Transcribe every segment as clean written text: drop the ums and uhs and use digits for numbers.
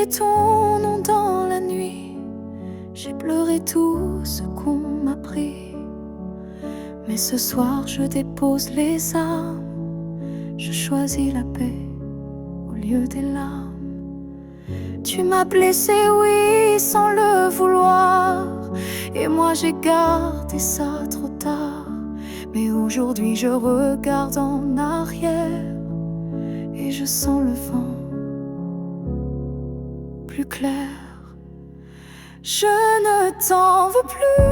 crié ton nom dans la nuit, j'ai pleuré tout ce qu'on m'a pris. Mais ce soir je dépose les armes, je choisis la paix au lieu des larmes. Tu m'as blessé, oui, sans le vouloir, et moi j'ai gardé ça trop tard. Mais aujourd'hui je regarde en arrière et je sens le vent plus clair. Je ne t'en veux plus,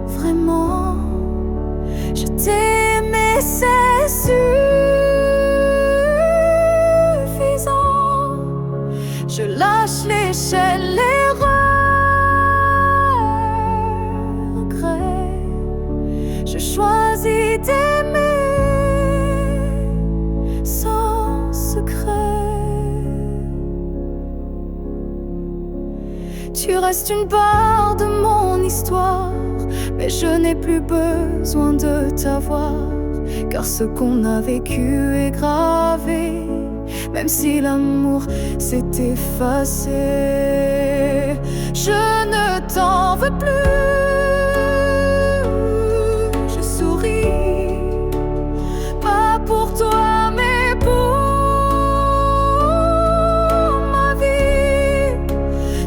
vraiment. Je t'ai aimé, c'est suffisant. Je lâche l'échelle, les regrets. Je choisis d'aimer sans secret. Tu restes une part de mon histoire, mais je n'ai plus besoin de t'avoir, car ce qu'on a vécu est gravé, même si l'amour s'est effacé. Je ne t'en veux plus. Je souris, pas pour toi, mais pour ma vie.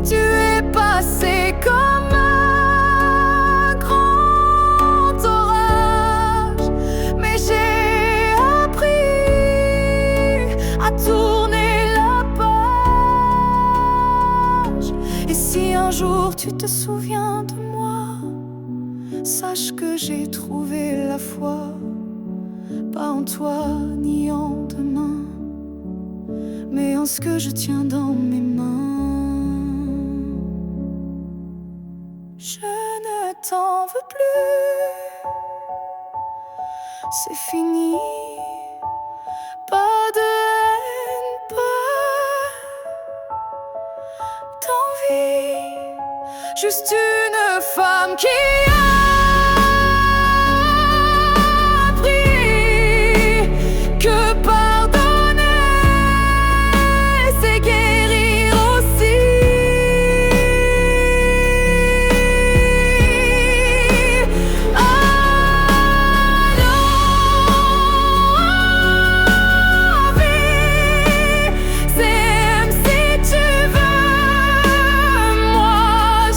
Tu es passé comme un grand orage, mais j'ai appris à tourner la page. Et si un jour tu te souviens de moi, sache que j'ai trouvé la foi, pas en toi ni en demain, mais en ce que je tiens dans mes mains. Je ne t'en veux plus, c'est fini. Pas de haine, pas d'envie, juste une femme qui a appris que pardonner, c'est guérir aussi. S'aime si tu veux, moi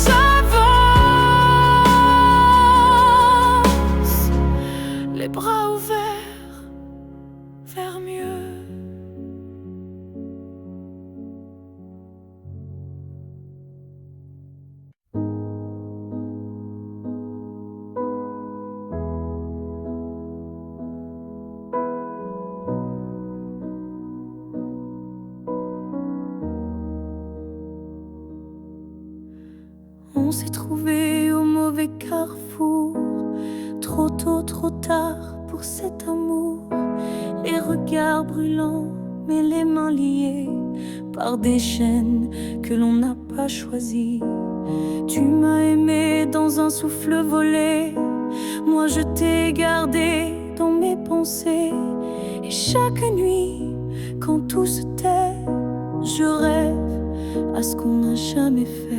j'avance, les bras ouverts vers mieux. On s'est trouvé au mauvais carrefour, trop tôt, trop tard pour cet amour. Les regards brûlants, mais les mains liées par des chaînes que l'on n'a pas choisies. Tu m'as aimé dans un souffle volé, moi je t'ai gardé dans mes pensées. Et chaque nuit, quand tout se tait, je rêve à ce qu'on n'a jamais fait.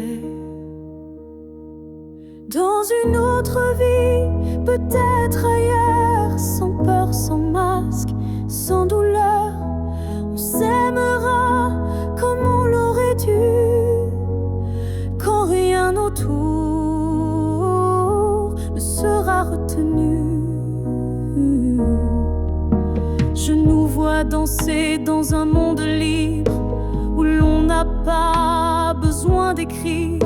Dans une autre vie, peut-être ailleurs, sans peur, sans masque, sans douleur, on s'aimera comme on l'aurait dû, quand rien autour ne sera retenu. Je nous vois danser dans un monde libre, où l'on n'a pas besoin d'écrire.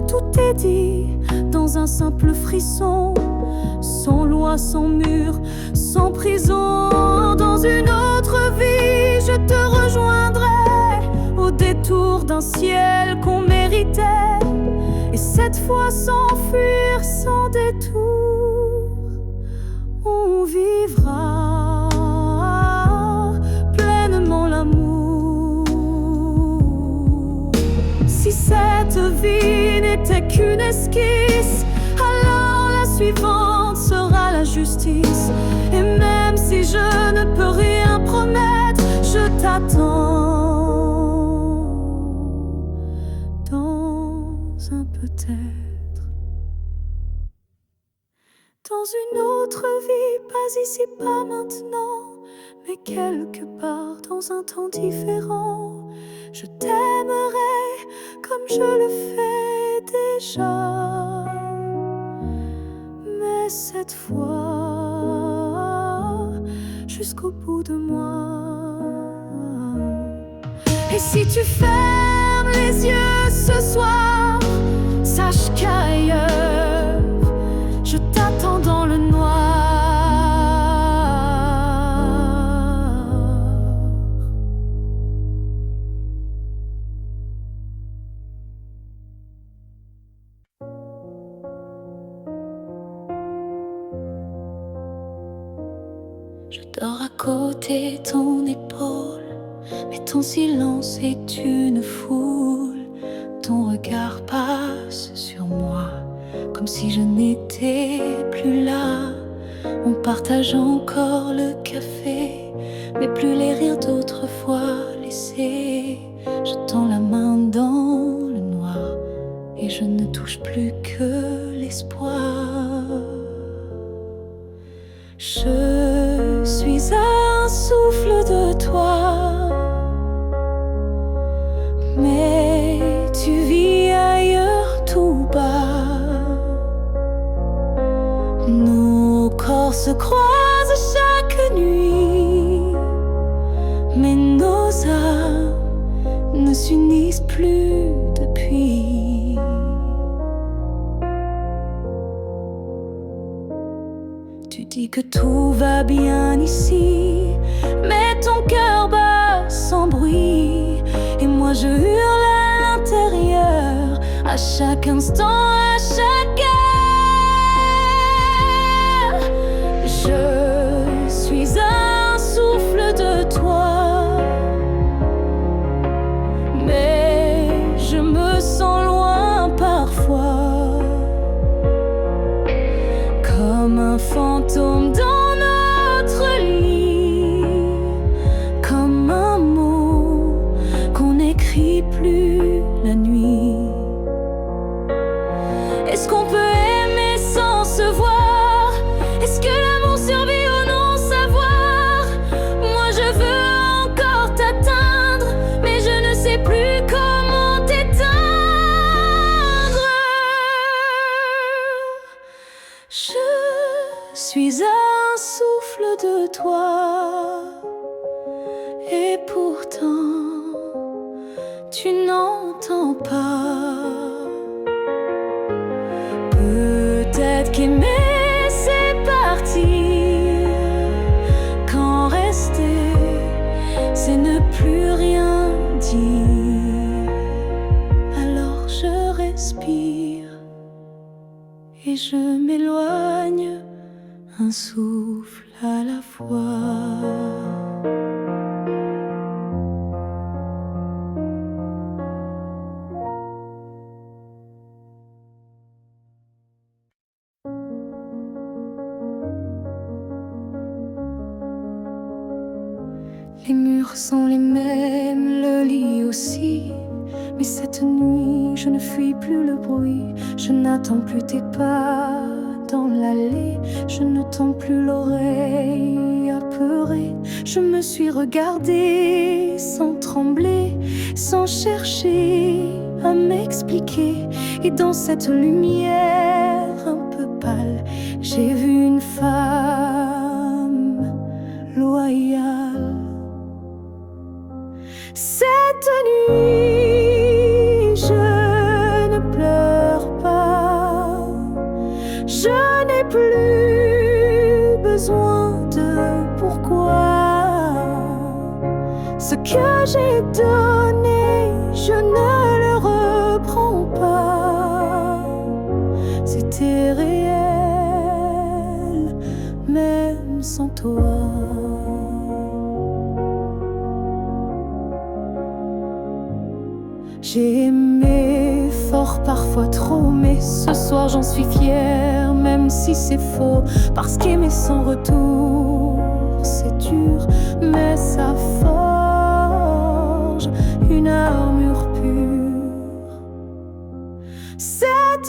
Tout est dit dans un simple frisson, sans loi, sans mur, sans prison. Dans une autre vie, je te rejoindrai au détour d'un ciel qu'on méritait, et cette fois sans fuir, sans détour, on vivra pleinement l'amour. Si cette vie n'était qu'une esquisse, alors la suivante sera la justice. Et même si je ne peux rien promettre, je t'attends. peut-être. Dans une autre vie, pas ici, pas maintenant, mais quelque part dans un temps différent, je t'aimerai comme je le fais déjà. Mais cette fois, jusqu'au bout de moi. Et si tu fermes les yeux ce soir, sache qu'ailleurs, je t'attends dans le noir. Je dors à côté de ton épaule, mais ton silence est une foule. Ton regard passe sur moi, comme si je n'étais plus là. On partage encore le café, mais plus les rires d'autrefois laissés. Je tends la main dans le noir, et je ne touche plus que l'espoir. Je suis un souffle de toi, mais tu vis ailleurs tout bas. Nos corps se croisent chaque nuit, mais nos âmes ne s'unissent plus depuis. Tu dis que tout va bien ici, mais ton cœur bat sans bruit. Et moi je hurle à l'intérieur, à chaque instant, à chaque heure. Je suis un souffle de toi, mais je me sens loin parfois, comme un fantôme dans notre lit, comme un mot qu'on n'écrit plus la nuit. Est-ce qu'on peut aimer sans se voir? Est-ce que l'amour survit au non-savoir? Moi je veux encore t'atteindre, mais je ne sais plus comment t'éteindre. Je suis un souffle de toi, et pourtant tu n'entends pas. Peut-être qu'aimer c'est partir, quand rester c'est ne plus rien dire. Alors je respire et je m'éloigne, un souffle à la fois. Les murs sont les mêmes, le lit aussi. Mais cette nuit, je ne fuis plus le bruit. Je n'attends plus tes pas dans l'allée. Je ne tends plus l'oreille apeurée. Je me suis regardée sans trembler, sans chercher à m'expliquer. Et dans cette lumière un peu pâle, j'ai vu une femme loyale. Cette nuit, je ne pleure pas. Je n'ai plus besoin de pourquoi. Ce que j'ai donné, je ne le reprends pas. C'était réel, même sans toi. J'ai aimé fort, parfois trop, mais ce soir j'en suis fière, même si c'est faux. Parce qu'aimer sans retour, c'est dur, mais ça forge une armure pure. Cette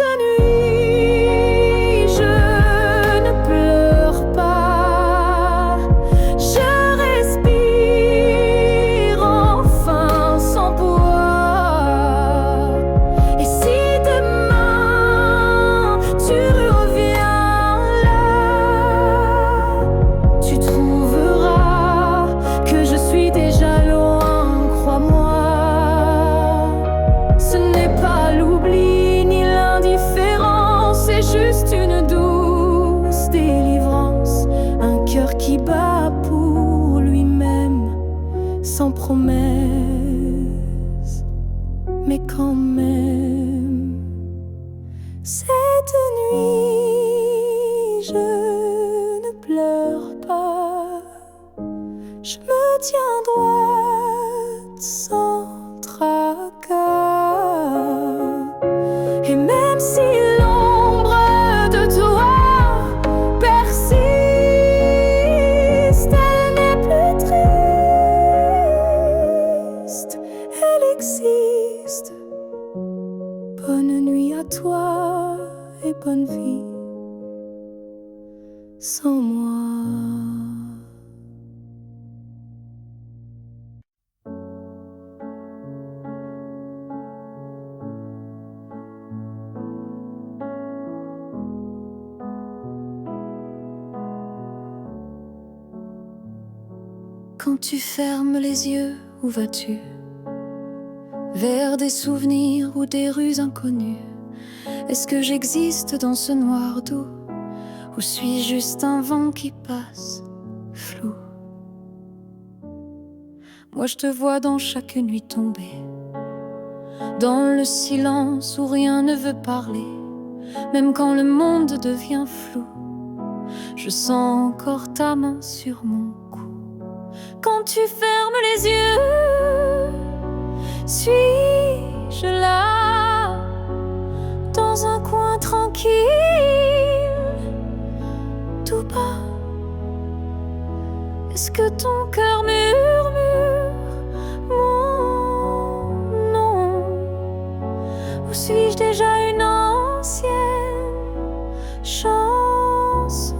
quand même. Cette nuit, je ne pleure pas. Je me tiens droite sans tracas. Et même si l'ombre de toi persiste, elle n'est plus triste, elle existe. Bonne nuit à toi et bonne vie sans moi. Quand tu fermes les yeux, où vas-tu? Vers des souvenirs ou des rues inconnues? Est-ce que j'existe dans ce noir doux? Ou suis-je juste un vent qui passe, flou? Moi je te vois dans chaque nuit tomber, dans le silence où rien ne veut parler. Même quand le monde devient flou, je sens encore ta main sur mon cou. Quand tu fermes les yeux, suis-je là, dans un coin tranquille, tout bas? Est-ce que ton cœur murmure mon nom? Ou suis-je déjà une ancienne chanson?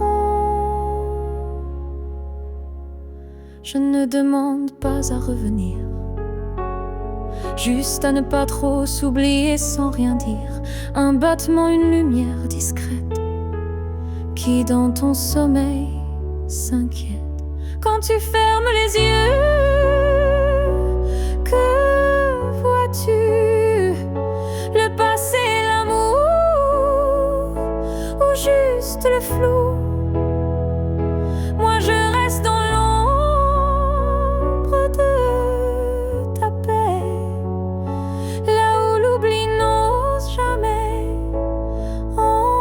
Je ne demande pas à revenir, juste à ne pas trop s'oublier sans rien dire. Un battement, une lumière discrète qui dans ton sommeil s'inquiète. Quand tu fermes les yeux, que vois-tu? Le passé, l'amour ou juste le flou? Moi je reste dans l'ombre de ta paix, là où l'oubli n'ose jamais entrer.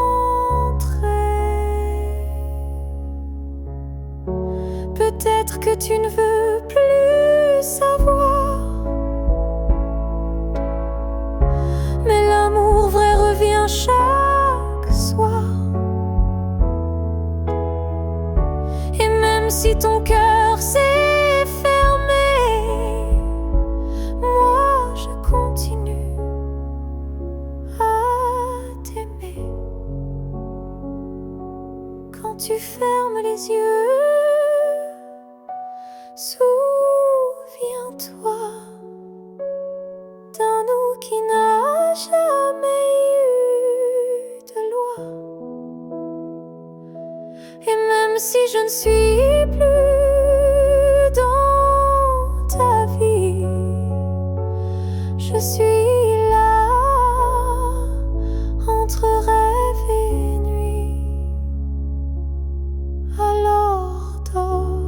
Peut-être que tu ne veux plus savoir, mais l'amour vrai revient chaque soir. Et même si ton cœur s'est fermé, moi je continue à t'aimer. Quand tu fermes les yeux, souviens-toi d'un nous qui n'a jamais eu de loi. Et même si je ne suis plus dans ta vie, je suis là entre rêve et nuit. Alors dors,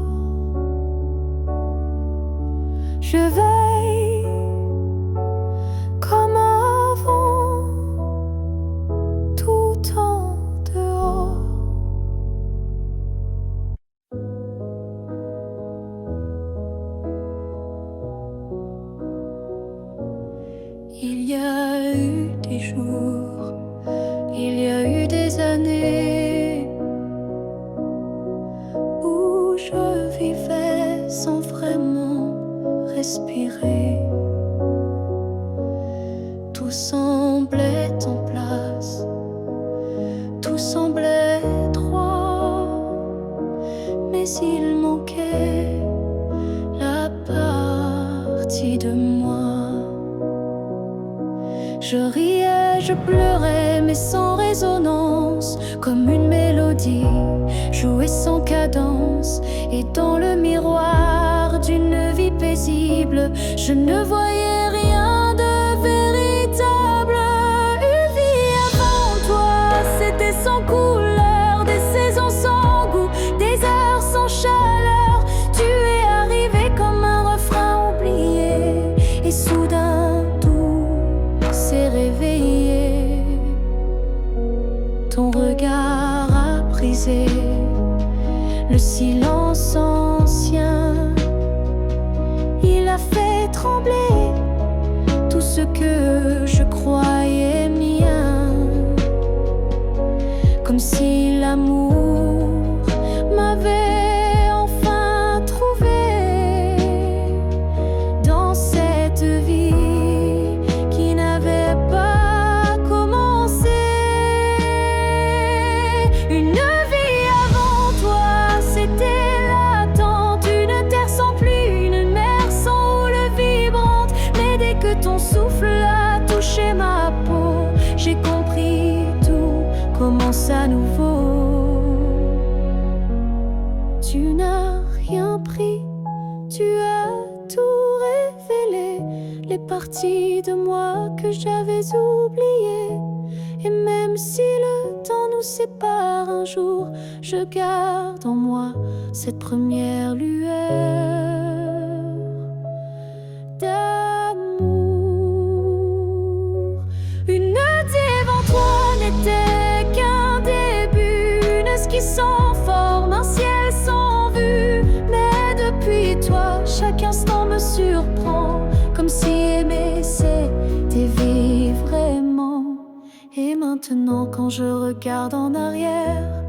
je veille comme avant, tout en dehors. Il y a eu des jours, il y a eu des années où je vivais sans vraiment respirer. Tout semblait en place, tout semblait droit, mais il manquait la partie de moi. Je riais, je pleurais, mais sans résonance, comme une mélodie jouée sans cadence. Et dans le miroir d'une vie paisible, je ne voyais rien de véritable. Une vie avant toi, c'était sans couleur, des saisons sans goût, des heures sans chaleur. Tu es arrivé comme un refrain oublié, et soudain tout le silence ancien. Il a fait trembler tout ce que je croyais mien, comme si l'amour m'avait enfin trouvé dans cette vie qui n'avait pas commencé. Une vie avant toi, c'était l'attente, une terre sans pluie, une mer sans houle vibrante. Mais dès que ton souffle a touché ma peau, j'ai compris tout commence à nouveau. Tu n'as rien pris, tu as tout révélé, les parties de moi que j'avais oubliées. Et même si le temps nous sépare un jour, je garde en moi cette première lueur d'amour. Une nuit devant toi n'était qu'un début, une esquisse sans forme, un ciel sans vue. Mais depuis toi, chaque instant me surprend, comme si aimer c'était vivre vraiment. Et maintenant quand je regarde en arrière,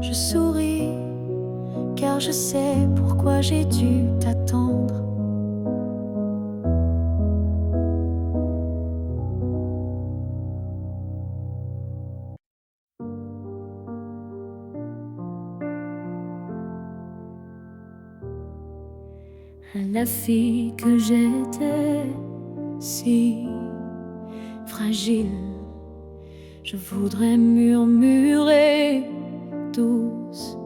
je souris, car je sais pourquoi j'ai dû t'attendre. La fille que j'étais, si fragile, je voudrais murmurer, douce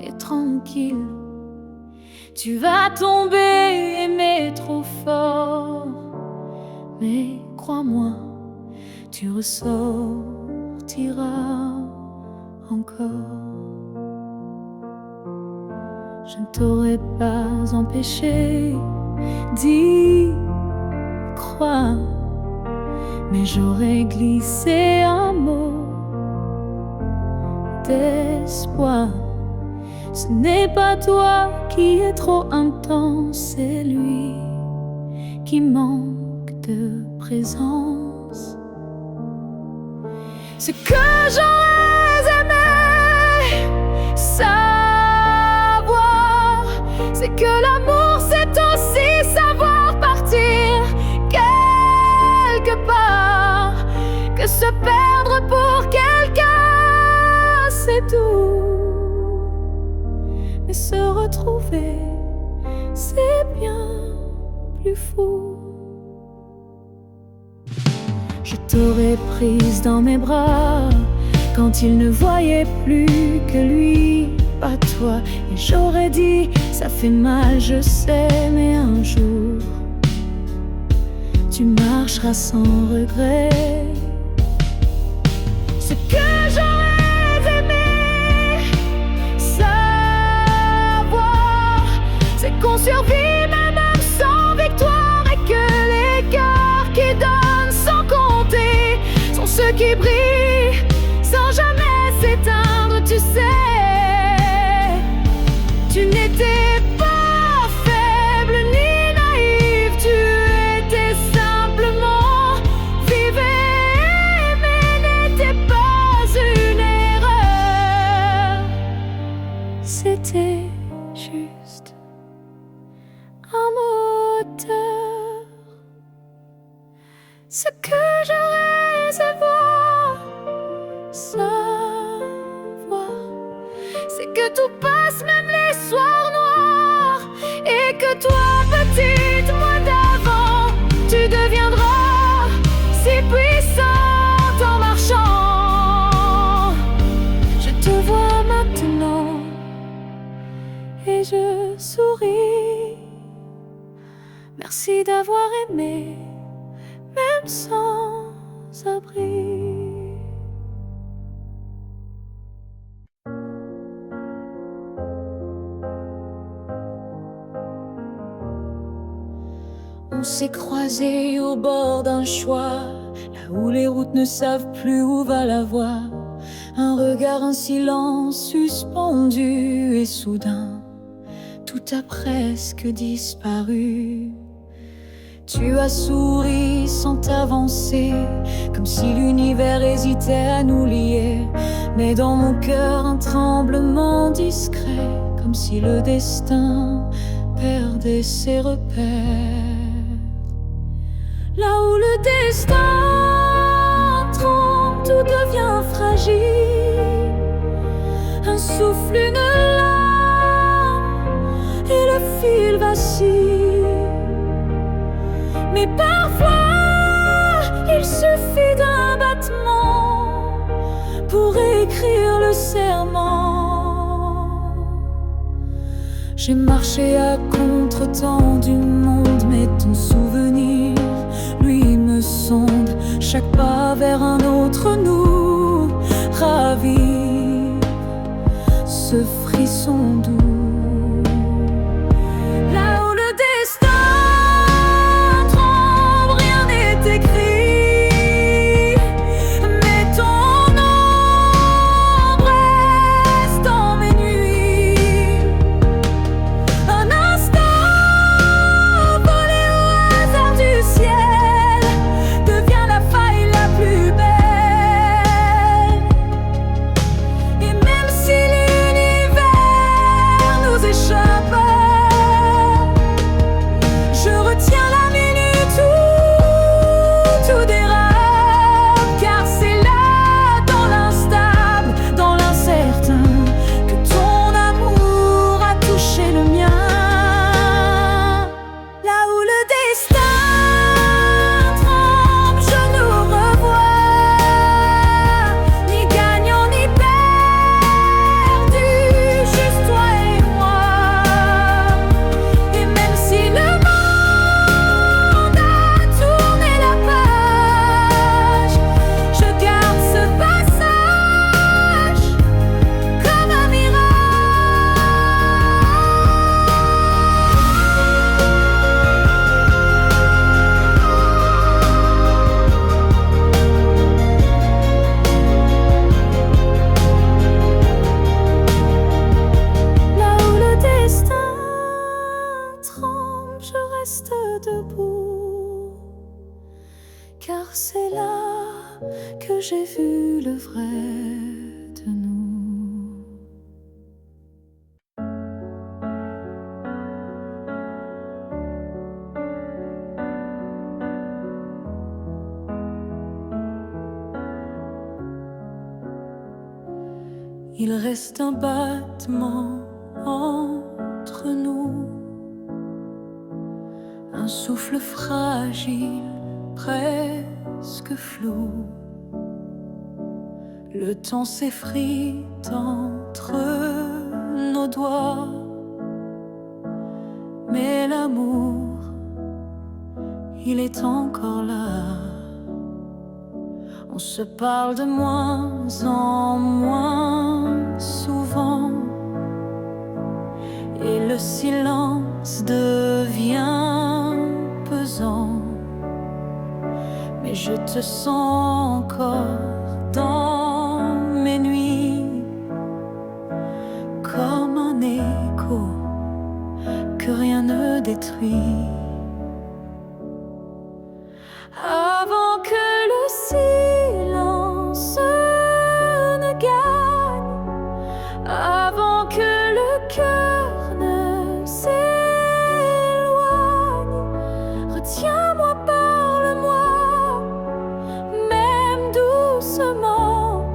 et tranquille. Tu vas tomber, aimer trop fort, mais crois-moi, tu ressortiras encore. Je ne t'aurais pas empêché d'y croire, mais j'aurais glissé un mot d'espoir. Ce n'est pas toi qui es trop intense, c'est lui qui manque de présence. Ce que j'aurais aimé savoir, c'est que l'amour c'est aussi savoir partir quelque part, que se perdre pour quelqu'un c'est doux, mais se retrouver c'est bien plus fou. Je t'aurais prise dans mes bras quand il ne voyait plus que lui, pas toi. Et j'aurais dit, ça fait mal, je sais, mais un jour tu marcheras sans regret. Ce que j'aurais aimé savoir, c'est qu'on survit même sans victoire, et que les cœurs qui donnent sans compter sont ceux qui brillent sans jamais s'éteindre. Tu sais, tu n'étais pas faible ni naïve, tu étais simplement vivée, mais n'était pas une erreur. C'était juste un moteur. Ce que j'aurais savoir, c'est que tout passe, même les soirs noirs, et que toi, petite moi d'avant, tu deviendras si puissante en marchant. Je te vois maintenant et je souris. Merci d'avoir aimé, même sans abri. On s'est croisés au bord d'un choix, là où les routes ne savent plus où va la voie. Un regard, un silence suspendu, et soudain, tout a presque disparu. Tu as souri sans t'avancer, comme si l'univers hésitait à nous lier. Mais dans mon cœur, un tremblement discret, comme si le destin perdait ses repères. Là où le destin tremble, tout devient fragile. Un souffle, une larme, et le fil vacille. Mais parfois, il suffit d'un battement pour écrire le serment. J'ai marché à contre-temps du monde, mais ton souvenir, lui, me sonde. Chaque pas vers un autre nous ravive ce frisson doux. Car c'est là que j'ai vu le vrai de nous. Il reste un battement entre nous, un souffle fragile, presque flou. Le temps s'effrite entre nos doigts, mais l'amour, il est encore là. On se parle de moins en moins souvent, et le silence devient pesant. Mais je te sens encore dans mes nuits, comme un écho que rien ne détruit. Avant que le silence ne gagne, avant que le cœur ne s'éloigne, retiens-moi, parle-moi, même doucement.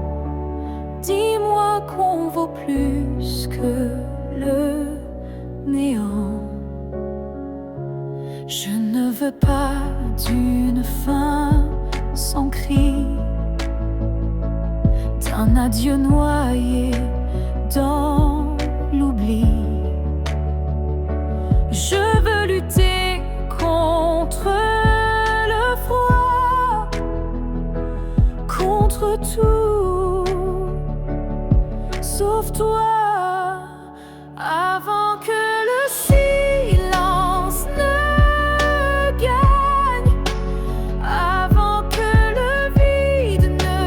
Dis-moi qu'on vaut plus que le néant. Je ne veux pas d'une fin sans cri, d'un adieu noyé dans l'oubli. Je veux lutter contre le froid, contre tout, sauf toi. Avant que le silence ne gagne, avant que le vide ne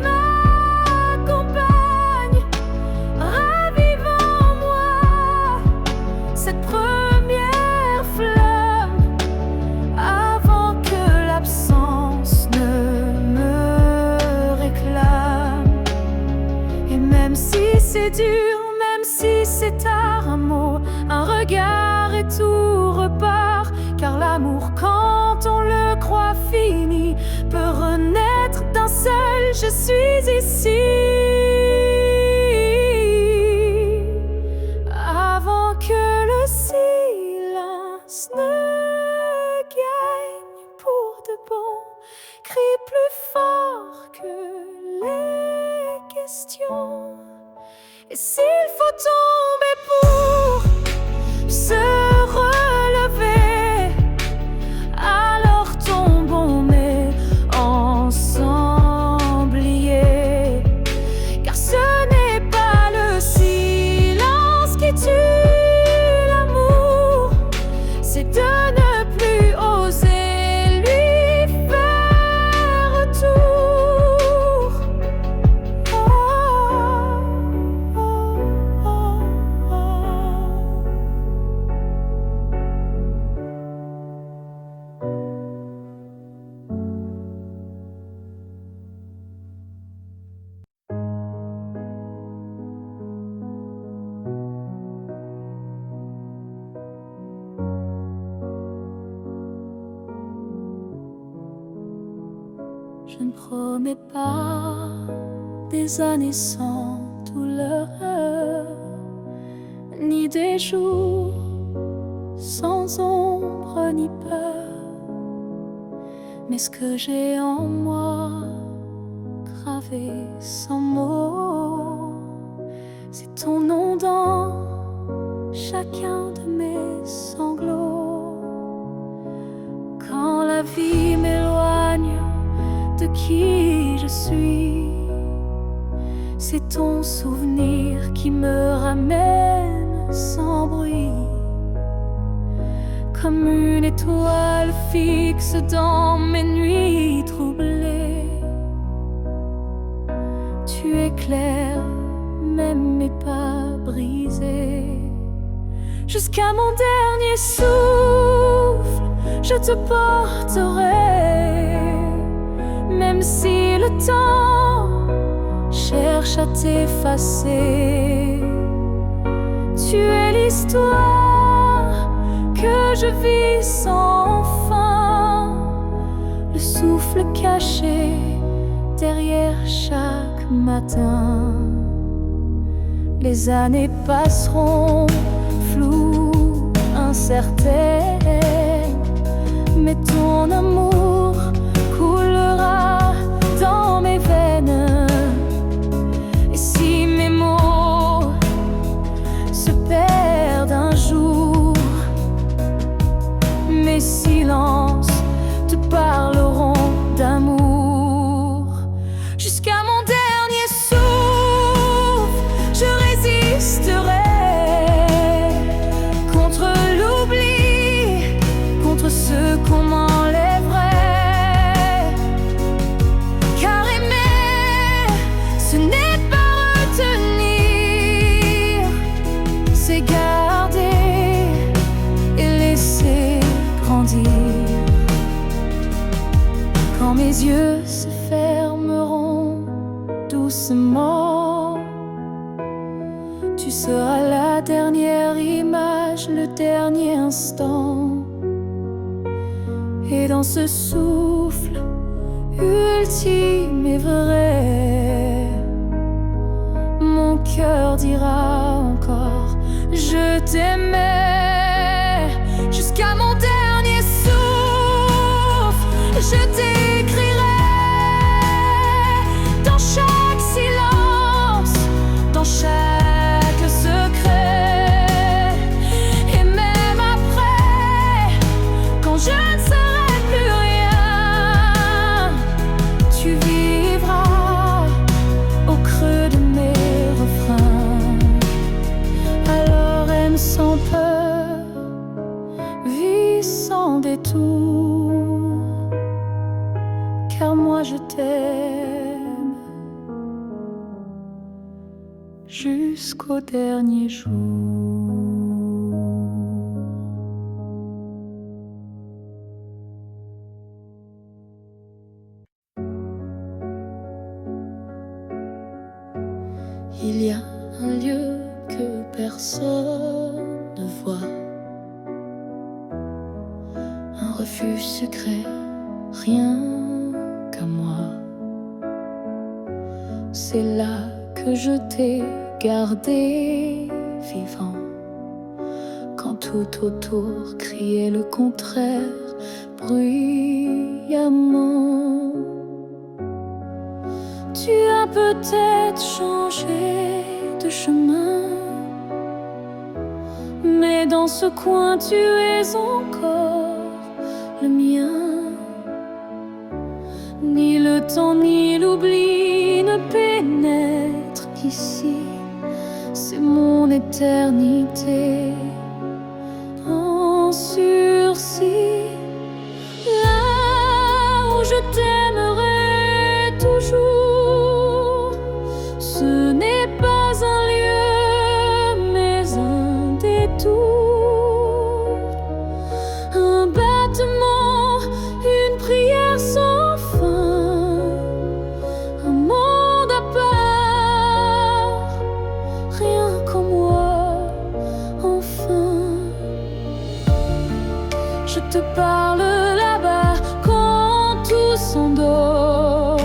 m'accompagne, dur, même si c'est tard. Un mot, un regard et tout repart. Car l'amour, quand on le croit fini, peut renaître d'un seul je suis ici. Avant que le silence ne gagne pour de bon, crie plus fort que les questions. Et s'il faut tomber pour se relever, alors tombons, mais ensemble liés. Car ce n'est pas le silence qui tue l'amour, c'est de ne plus oser lui faire retour. Oh, oh, oh, oh. Je ne promets pas des années sans douleur, ni des jours sans ombre ni peur. Mais ce que j'ai en moi, gravé sans mots, c'est ton nom dans chacun de mes sanglots. Quand la vie m'éloigne de qui je suis, c'est ton souvenir qui me ramène sans bruit. Comme une étoile fixe dans mes nuits troublées, tu éclaires même mes pas brisés. Jusqu'à mon dernier souffle, je te porterai, même si le temps cherche à t'effacer. Tu es l'histoire que je vis sans fin, le souffle caché derrière chaque matin. Les années passeront floues, incertaines, mais ton amour coulera dans mes veines. Et si mes mots se perdent un jour, mes silences te parleront d'amour. Jusqu'à mon dernier souffle, je résisterai contre l'oubli, contre ce qu'on m'enlèverait. Car aimer, ce n'est pas retenir, c'est garder et laisser grandir. Quand mes yeux se fermeront doucement, tu seras la dernière image, le dernier instant. Et dans ce souffle ultime et vrai, mon cœur dira encore je t'aimais. Jusqu'à mon dernier souffle, je t'écrirai dans chaque silence, dans chaque secret. Et même après, quand je ne serai plus rien, tu vivras au creux de mes refrains. Alors aime sans peur, vis sans détour, car moi je t'aime jusqu'au dernier jour. Il y a un lieu que personne ne voit, un refuge secret, rien qu'à moi. C'est là que je t'ai gardé vivant, quand tout autour criait le contraire bruyamment. Tu as peut-être changé de chemin, mais dans ce coin tu es encore le mien. Ni le temps ni l'oubli ne pénètrent ici, c'est mon éternité en sursis. Là où je t'aimerai toujours, ce n'est pas un lieu mais un détour, un battement, une prière sans fin, un monde à part, rien qu'en moi, enfin. Je te parle là-bas quand tout s'endort,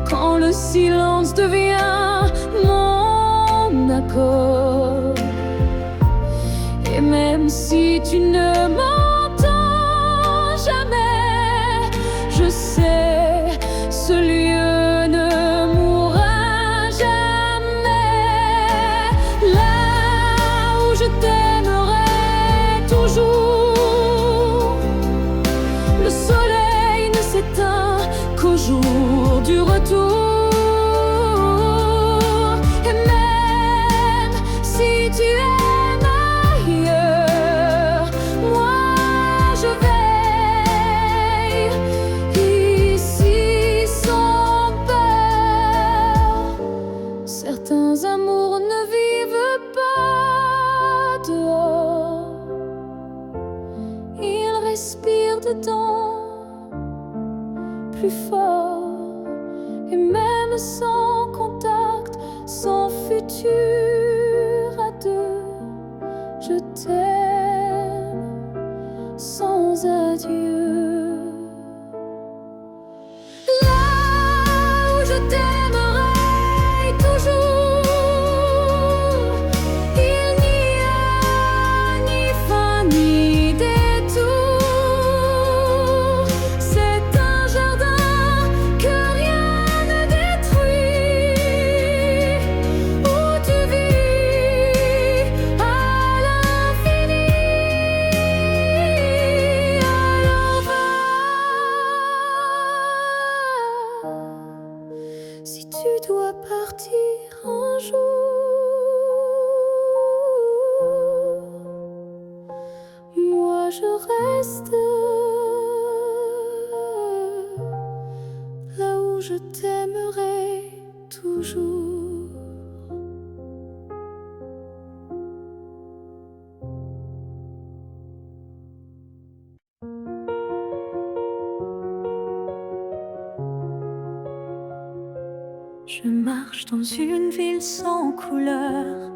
quand le silence devient mon accord. Et même si tu ne m'entends jamais, je sais, ce lieu ne mourra jamais. Là où je t'aimerai toujours, le soleil ne s'éteint qu'au jour du retour. Et même si tu aimes ailleurs, moi je veille ici sans peur. Certains amours ne vivent pas dehors, ils respirent dedans plus fort. Et même sans contact, sans futur à deux, je t'aime sans adieu. Là où je t'aimerai toujours, il n'y a ni fin ni détour. C'est un jardin que rien ne détruit, où tu vis à l'infini, à l'envers. Si tu dois partir un jour, moi je reste là où je t'aimerai toujours. Je marche dans une ville sans couleur,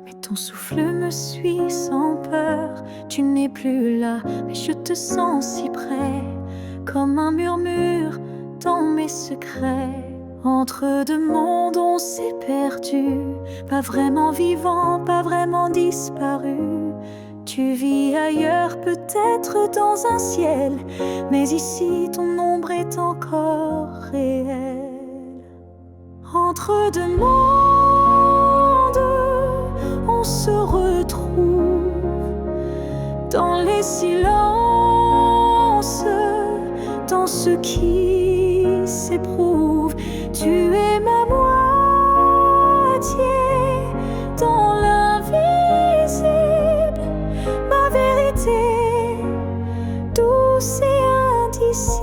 mais ton souffle me suit sans peur. Tu n'es plus là, mais je te sens si près, comme un murmure dans mes secrets. Entre deux mondes on s'est perdu, pas vraiment vivant, pas vraiment disparu. Tu vis ailleurs, peut-être dans un ciel, mais ici ton ombre est encore réelle. Entre deux mondes, on se retrouve dans les silences, dans ce qui s'éprouve. Tu es ma moitié dans l'invisible, ma vérité douce et indicible.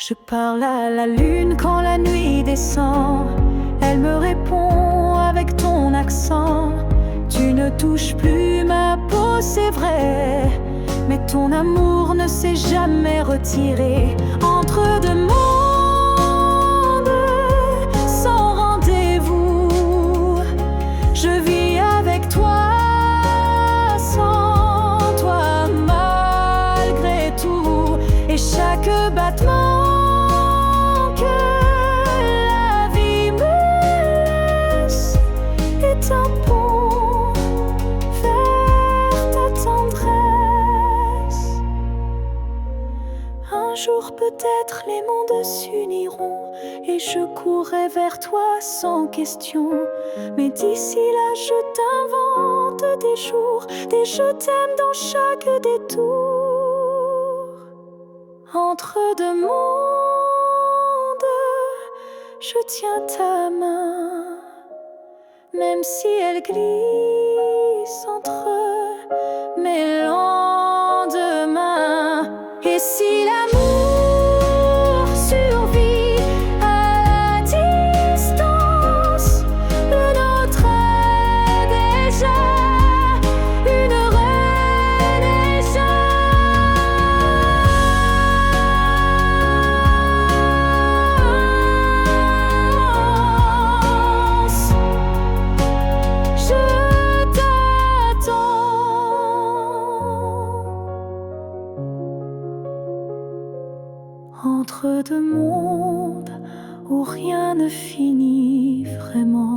Je parle à la lune quand la nuit descend, elle me répond avec ton accent. Tu ne touches plus ma peau, c'est vrai, mais ton amour ne s'est jamais retiré. Entre deux mots peut-être les mondes s'uniront et je courrai vers toi sans question. Mais d'ici là, je t'invente des jours, des je t'aime dans chaque détour. Entre deux mondes, je tiens ta main, même si elle glisse entre mes lendemains. Et si l'amour survit à la distance, le nôtre est déjà une renaissance. Je t'attends. Entre deux mondes où rien ne finit vraiment.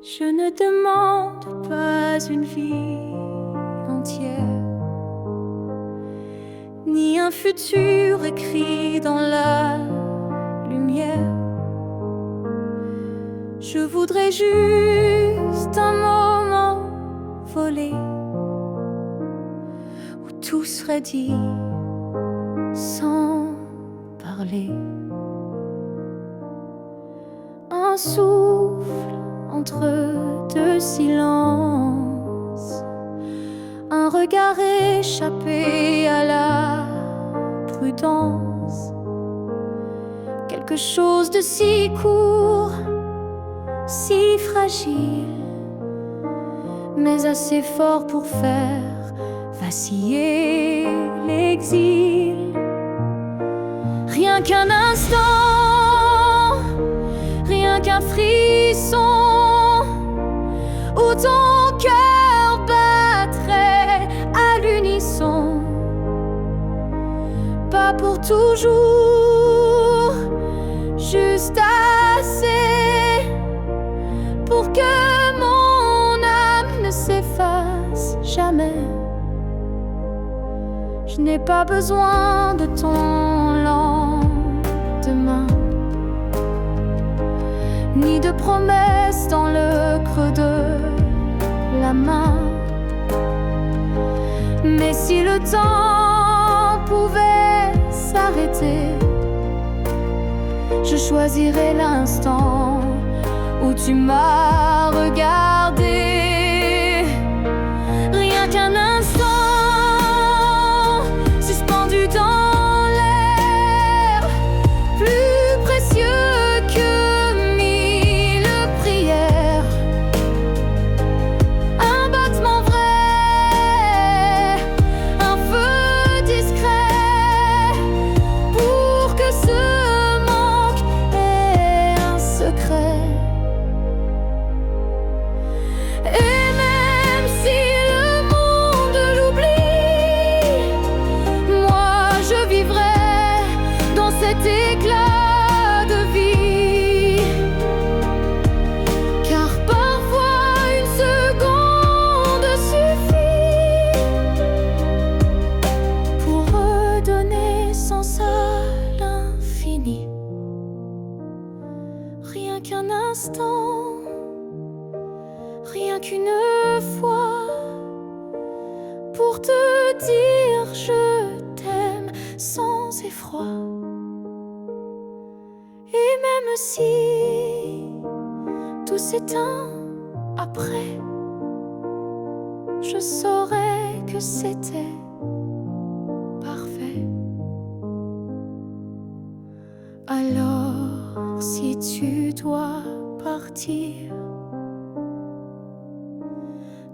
Je ne demande pas une vie entière, ni un futur écrit dans la lumière. Je voudrais juste un moment volé où tout serait dit sans parler. Un souffle entre deux silences, un regard échappé à la prudence. Quelque chose de si court, si fragile, mais assez fort pour faire vaciller l'exil. Rien qu'un instant, rien qu'un frisson, où ton cœur battrait à l'unisson. Pas pour toujours, juste assez pour que mon âme ne s'efface jamais. Je n'ai pas besoin de ton lendemain, ni de promesses dans le creux de la main. Mais si le temps pouvait s'arrêter, je choisirais l'instant où tu m'as regardé. Rien qu'un instant suspendu dans l'air, plus précieux que mille prières. Un battement vrai, un feu discret, pour que ce manque ait un secret. Et même si le monde l'oublie, moi je vivrai dans cet éclat de vie. Car parfois une seconde suffit pour redonner sens à l'infini. Rien qu'un instant, rien qu'une fois, pour te dire je t'aime sans effroi. Et même si tout s'éteint après, je saurais que c'était parfait. Alors si tu dois partir,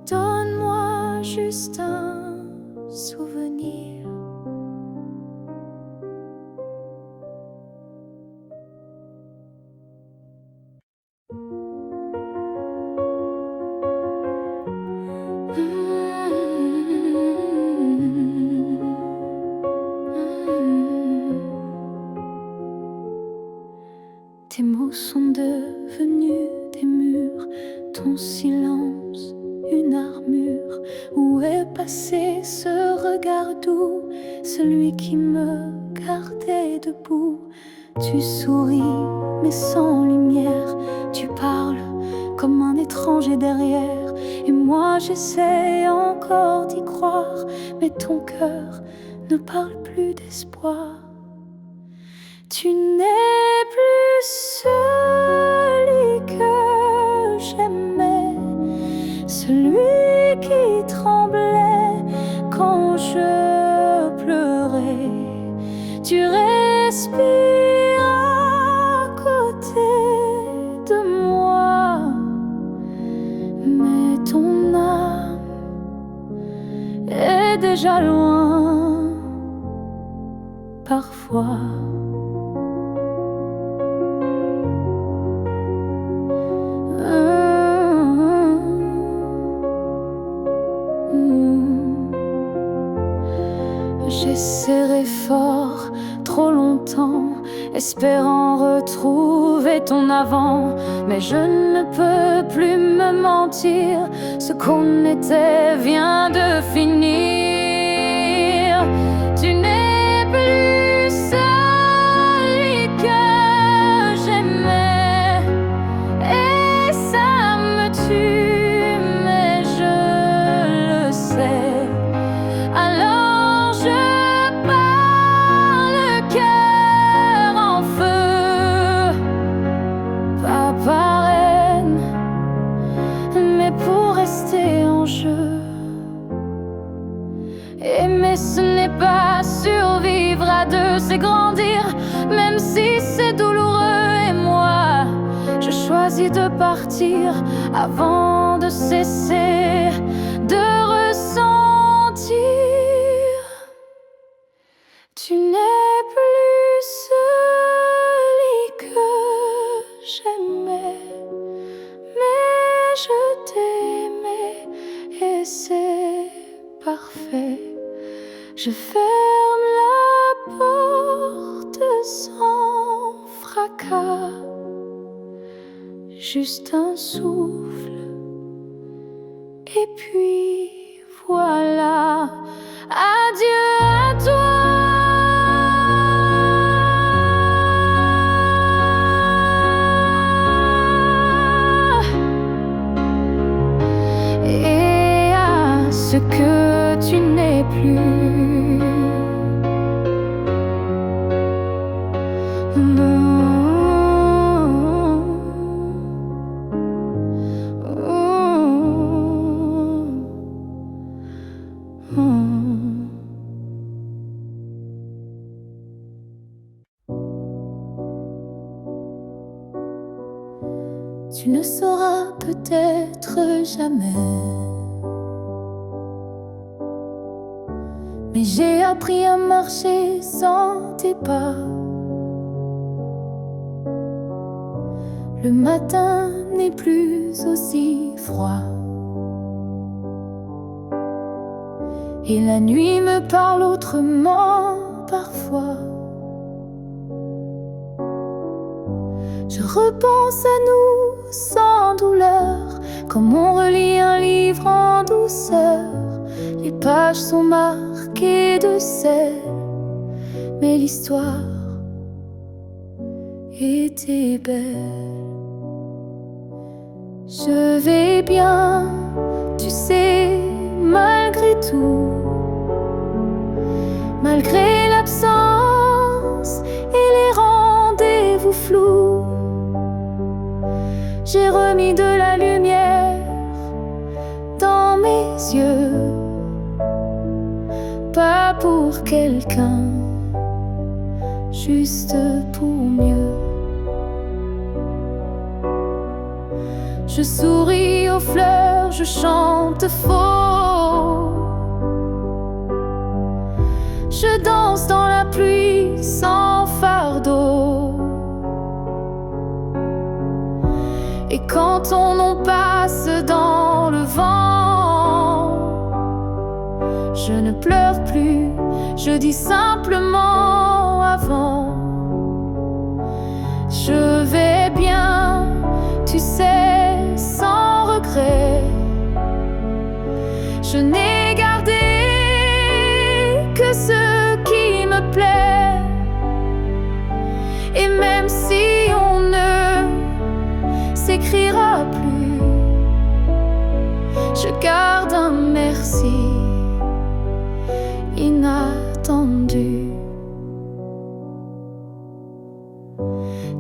donne-moi juste un souvenir. sont devenus des murs, ton silence une armure. Où est passé ce regard doux, celui qui me gardait debout? Tu souris mais sans lumière, tu parles comme un étranger derrière. Et moi j'essaie encore d'y croire, mais ton cœur ne parle plus d'espoir. Tu n'es plus celui que j'aimais, celui qui tremblait quand je pleurais. Tu respires à côté de moi, mais ton âme est déjà loin parfois. J'ai serré fort trop longtemps, espérant retrouver ton avant. Mais je ne peux plus me mentir, ce qu'on était vient de finir. Tu n'es plus celui que j'aimais, et ça me tue, mais je le sais. Alors je pars le cœur en feu, pas par haine, mais pour rester en jeu. Aimer ce n'est pas survivre à deux, c'est grandir, même si c'est douloureux. Et moi, je choisis de partir avant de cesser de ressentir. Tu n'es plus celui que j'aimais, mais je t'aimais et c'est parfait. Je ferme la porte sans fracas, juste un souffle et puis voilà. Adieu à toi. Et à ce que tu n'es plus. Tu ne sauras peut-être jamais, mais j'ai appris à marcher sans tes pas. Le matin n'est plus aussi froid, et la nuit me parle autrement parfois. Je repense à nous sans douleur, comme on relit un livre en douceur. Les pages sont marquées de sel, mais l'histoire était belle. Je vais bien, tu sais, malgré tout, malgré l'absence et les rendez-vous flous. J'ai remis de la lumière dans mes yeux, pas pour quelqu'un, juste pour mieux. Je souris aux fleurs, je chante faux. Je danse dans la pluie sans fardeau. Et quand ton nom passe dans le vent, je ne pleure plus, je dis simplement avant. Je vais bien. Je n'ai gardé que ce qui me plaît. Et même si on ne s'écrira plus, je garde un merci inattendu.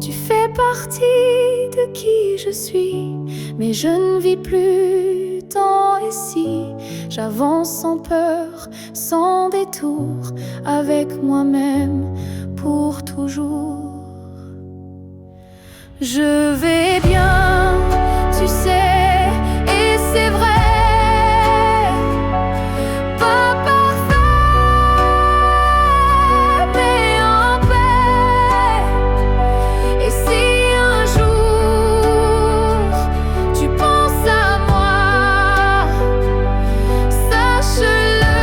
Tu fais partie de qui je suis, mais je ne vis plus tant ici. J'avance sans peur, sans détour, avec moi-même pour toujours. Je vais bien, tu sais, et c'est vrai. Pas parfait, mais en paix. Et si un jour tu penses à moi, sache-le,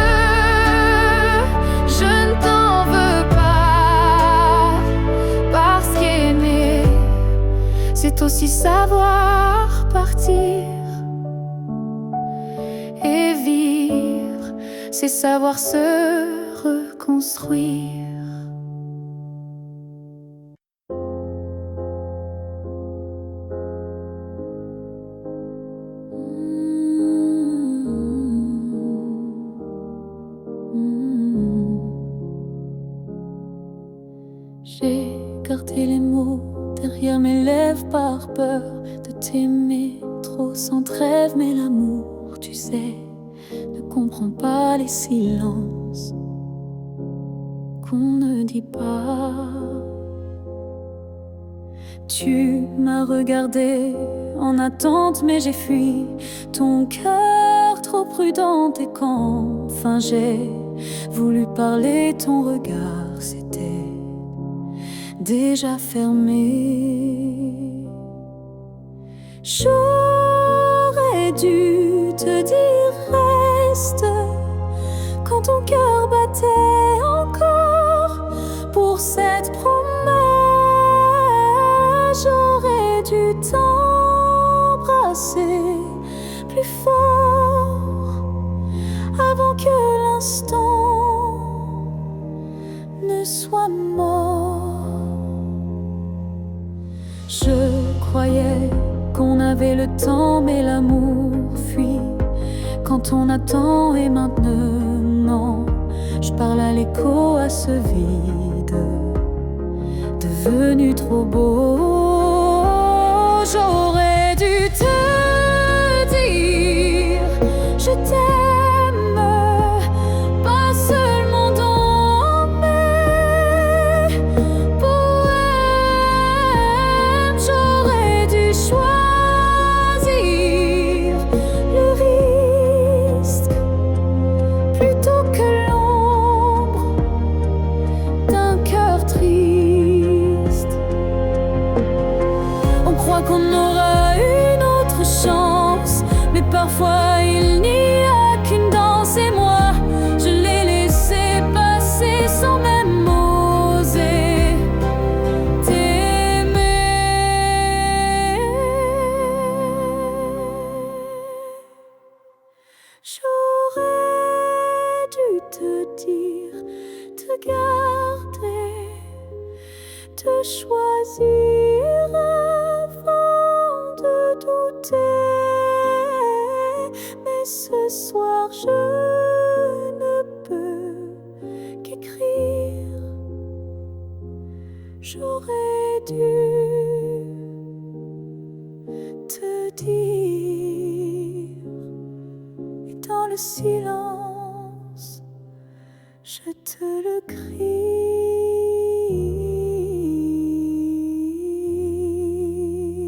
je ne t'en veux pas. Parce qu'aimer, c'est aussi savoir partir. Et vivre, c'est savoir se reconstruire. J'ai gardé les mots derrière mes lèvres par peur de t'aimer trop sans trêve. Mais l'amour, tu sais, ne comprend pas les silences qu'on ne dit pas. Tu m'as regardé en attente, mais j'ai fui ton cœur trop prudent. Et quand enfin j'ai voulu parler, ton regard s'était déjà fermé. J'aurais dû te dire reste quand ton cœur battait encore pour cette promesse. J'aurais dû t'embrasser plus fort avant que l'instant ne soit mort. Je croyais qu'on avait le temps, mais l'amour fuit quand on attend. Et maintenant, je parle à l'écho, à ce vide devenu trop beau. J'aurais dû te dire je t'aime, pas seulement dans mes poèmes. J'aurais dû choisir le risque plutôt que l'ombre d'un cœur triste. On croit qu'on aura une autre chance, mais parfois il n'y a qu'une danse. Et moi, je l'ai laissé passer sans même oser t'aimer. J'aurais dû te dire, te garder, te choisir avant de douter. Mais ce soir je ne peux qu'écrire. J'aurais dû te dire, et dans le silence je te le crie.